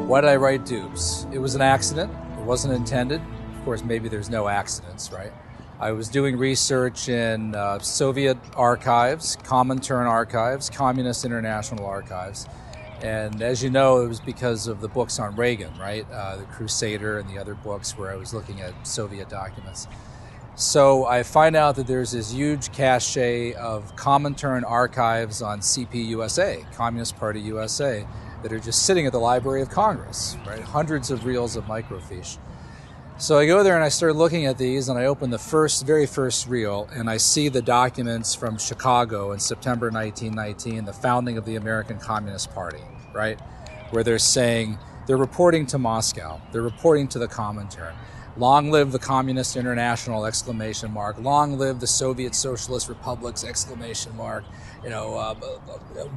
Why did I write Dupes? It was an accident. It wasn't intended. Of course, maybe there's no accidents, right? I was doing research in Soviet archives, Comintern archives, Communist International archives. And as you know, it was because of the books on Reagan, right? The Crusader and the other books where I was looking at Soviet documents. So I find out that there's this huge cache of Comintern archives on CP-USA, Communist Party USA, that are just sitting at the Library of Congress, right? Hundreds of reels of microfiche. So I go there and I start looking at these, and I open the very first reel, and I see the documents from Chicago in September 1919, the founding of the American Communist Party, right? Where they're reporting to Moscow, they're reporting to the Comintern. Long live the Communist International, ! Long live the Soviet Socialist Republics, !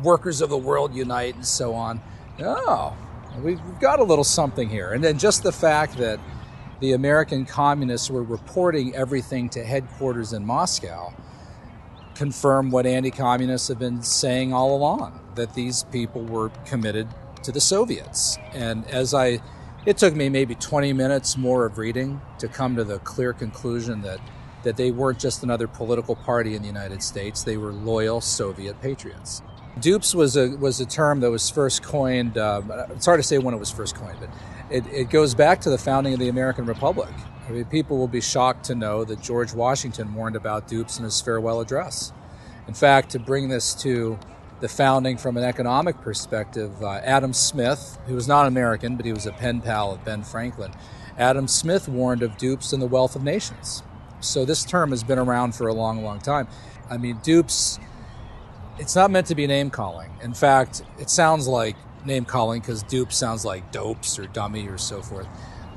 Workers of the world unite, and so on. Oh, we've got a little something here. And then just the fact that the American communists were reporting everything to headquarters in Moscow confirmed what anti-communists have been saying all along, that these people were committed to the Soviets. And it took me maybe 20 minutes more of reading to come to the clear conclusion that they weren't just another political party in the United States, they were loyal Soviet patriots. Dupes was a term that was first coined, it's hard to say when it was first coined, but it goes back to the founding of the American Republic. I mean, people will be shocked to know that George Washington warned about dupes in his farewell address. In fact, to bring this to the founding from an economic perspective, Adam Smith, who was not American, but he was a pen pal of Ben Franklin, Adam Smith warned of dupes in The Wealth of Nations. So this term has been around for a long, long time. I mean, dupes, it's not meant to be name-calling. In fact, it sounds like name-calling because dupe sounds like dopes or dummy or so forth.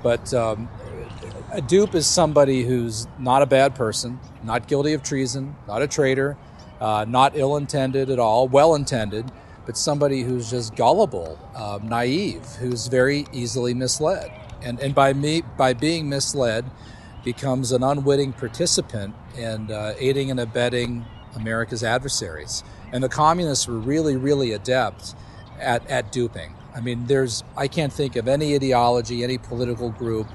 But a dupe is somebody who's not a bad person, not guilty of treason, not a traitor, not ill-intended at all, well-intended, but somebody who's just gullible, naive, who's very easily misled. And by being misled, becomes an unwitting participant in aiding and abetting America's adversaries. And the communists were really, really adept at duping. I mean, I can't think of any ideology, any political group,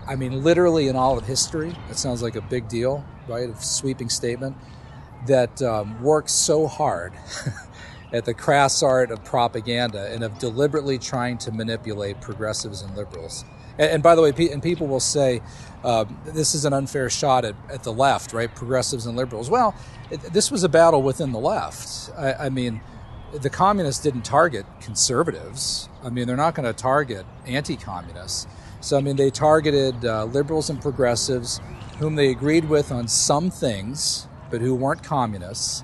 I mean, literally in all of history, that sounds like a big deal, right, a sweeping statement, that works so hard at the crass art of propaganda and of deliberately trying to manipulate progressives and liberals. And by the way, people will say, this is an unfair shot at the left, right? Progressives and liberals. Well, this was a battle within the left. I mean, the communists didn't target conservatives. I mean, they're not going to target anti-communists. So, I mean, they targeted liberals and progressives whom they agreed with on some things, but who weren't communists.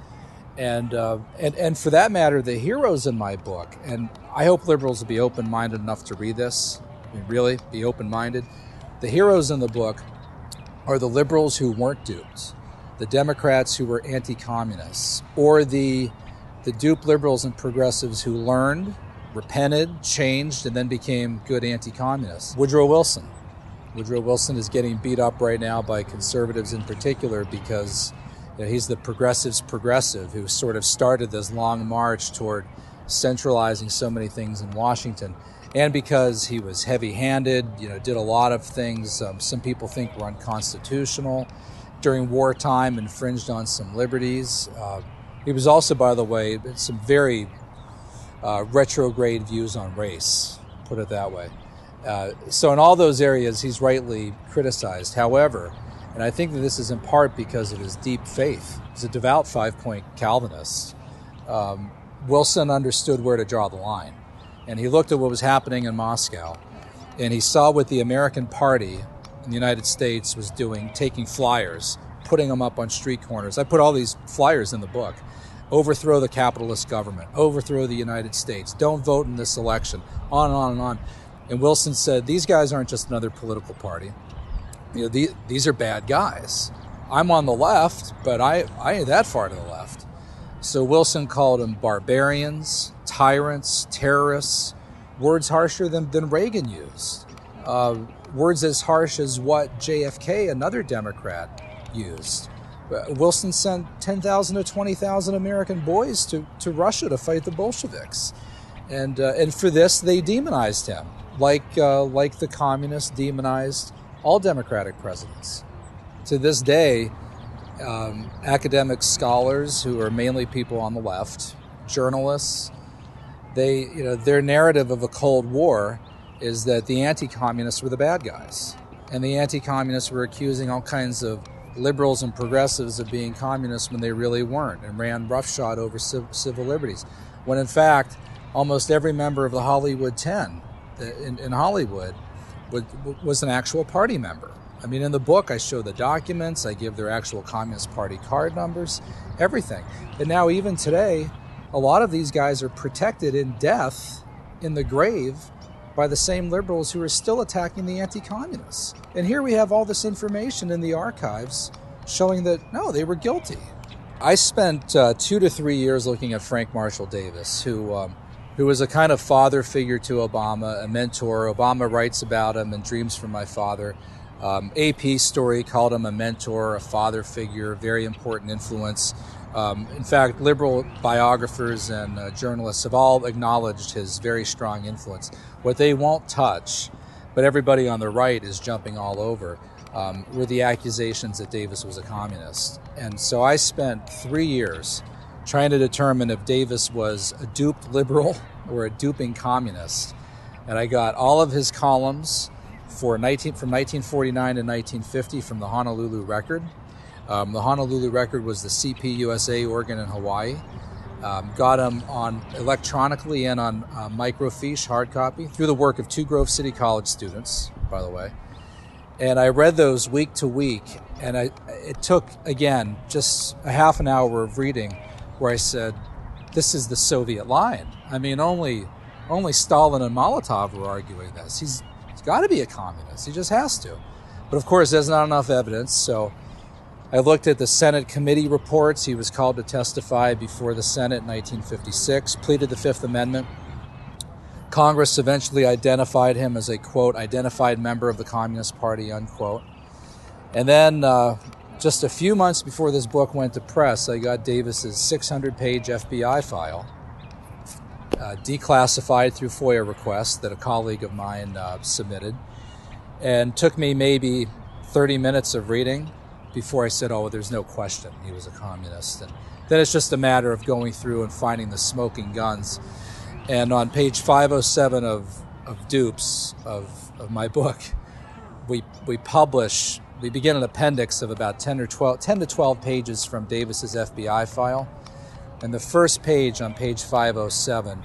And for that matter, the heroes in my book, and I hope liberals will be open-minded enough to read this, I mean, really, be open-minded. The heroes in the book are the liberals who weren't duped, the Democrats who were anti-communists, or the dupe liberals and progressives who learned, repented, changed, and then became good anti-communists. Woodrow Wilson. Woodrow Wilson is getting beat up right now by conservatives in particular because he's the progressive's progressive who sort of started this long march toward centralizing so many things in Washington. And because he was heavy-handed, did a lot of things some people think were unconstitutional. During wartime, infringed on some liberties. He was also, by the way, some very retrograde views on race, put it that way. So in all those areas, he's rightly criticized. However, and I think that this is in part because of his deep faith. He's a devout five-point Calvinist. Wilson understood where to draw the line. And he looked at what was happening in Moscow, and he saw what the American Party in the United States was doing, taking flyers, putting them up on street corners. I put all these flyers in the book. Overthrow the capitalist government, overthrow the United States, don't vote in this election, on and on and on. And Wilson said, these guys aren't just another political party. These are bad guys. I'm on the left, but I ain't that far to the left. So Wilson called them barbarians, tyrants, terrorists, words harsher than Reagan used. words as harsh as what JFK, another Democrat, used. Wilson sent 10,000 to 20,000 American boys to Russia to fight the Bolsheviks. And for this, they demonized him, like the communists demonized all Democratic presidents. To this day, academic scholars who are mainly people on the left, journalists, their narrative of the Cold War is that the anti-communists were the bad guys. And the anti-communists were accusing all kinds of liberals and progressives of being communists when they really weren't, and ran roughshod over civil liberties. When in fact, almost every member of the Hollywood 10 in Hollywood was an actual party member. I mean, in the book, I show the documents, I give their actual Communist Party card numbers, everything. And now even today, a lot of these guys are protected in death, in the grave, by the same liberals who are still attacking the anti-communists. And here we have all this information in the archives showing that, no, they were guilty. I spent 2 to 3 years looking at Frank Marshall Davis, who was a kind of father figure to Obama, a mentor. Obama writes about him in Dreams from My Father. AP story called him a mentor, a father figure, very important influence. In fact, liberal biographers and journalists have all acknowledged his very strong influence. What they won't touch, but everybody on the right is jumping all over, were the accusations that Davis was a communist. And so I spent 3 years trying to determine if Davis was a duped liberal or a duping communist. And I got all of his columns from 1949 to 1950 from the Honolulu Record. The Honolulu Record was the CPUSA organ in Hawaii. Got them on electronically and on microfiche, hard copy, through the work of 2 Grove City College students, by the way. And I read those week to week, and it took, again, just a half an hour of reading where I said, this is the Soviet line. I mean, only Stalin and Molotov were arguing this. He's got to be a communist. He just has to. But of course, there's not enough evidence, so I looked at the Senate committee reports. He was called to testify before the Senate in 1956, pleaded the Fifth Amendment. Congress eventually identified him as a, quote, identified member of the Communist Party, unquote. And then just a few months before this book went to press, I got Davis's 600-page FBI file, declassified through FOIA requests that a colleague of mine submitted, and took me maybe 30 minutes of reading before I said, oh, there's no question he was a communist. And then it's just a matter of going through and finding the smoking guns. And on page 507 of Dupes, of my book, we begin an appendix of about 10 to 12 pages from Davis's FBI file. And the first page on page 507,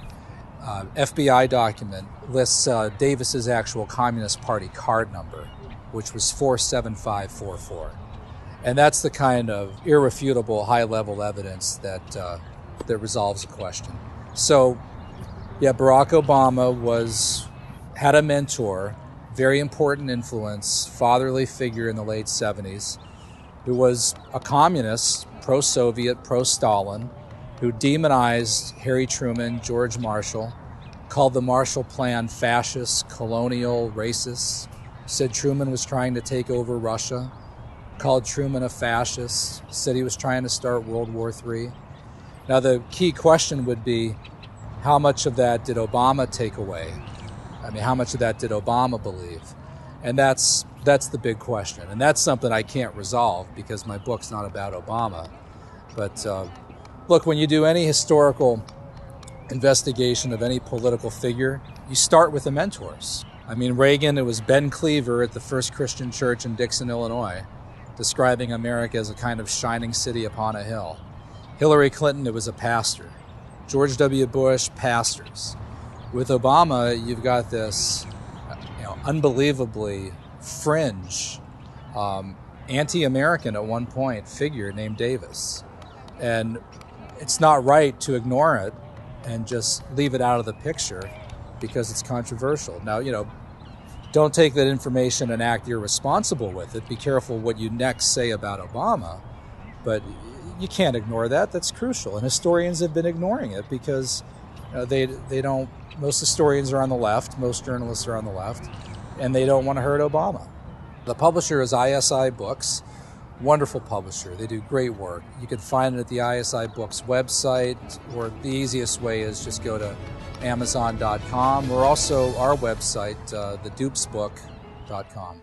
FBI document, lists Davis's actual Communist Party card number, which was 47544. And that's the kind of irrefutable high-level evidence that resolves a question. So, yeah, Barack Obama had a mentor, very important influence, fatherly figure in the late 70s, who was a communist, pro-Soviet, pro-Stalin, who demonized Harry Truman, George Marshall, called the Marshall Plan fascist, colonial, racist, said Truman was trying to take over Russia, called Truman a fascist, said he was trying to start World War III. Now the key question would be, how much of that did Obama take away? I mean, how much of that did Obama believe? And that's the big question. And that's something I can't resolve because my book's not about Obama. But look, when you do any historical investigation of any political figure, you start with the mentors. I mean, Reagan, it was Ben Cleaver at the First Christian Church in Dixon, Illinois, describing America as a kind of shining city upon a hill. Hillary Clinton, it was a pastor. George W. Bush, pastors. With Obama, you've got this unbelievably fringe, anti-American at one point figure named Davis. And it's not right to ignore it and just leave it out of the picture because it's controversial. Now, don't take that information and act irresponsible with it. Be careful what you next say about Obama. But you can't ignore that. That's crucial. And historians have been ignoring it because they don't. Most historians are on the left. Most journalists are on the left. and they don't want to hurt Obama. The publisher is ISI Books. Wonderful publisher. They do great work. You can find it at the ISI Books website, or the easiest way is just go to Amazon.com, or also our website, thedupesbook.com.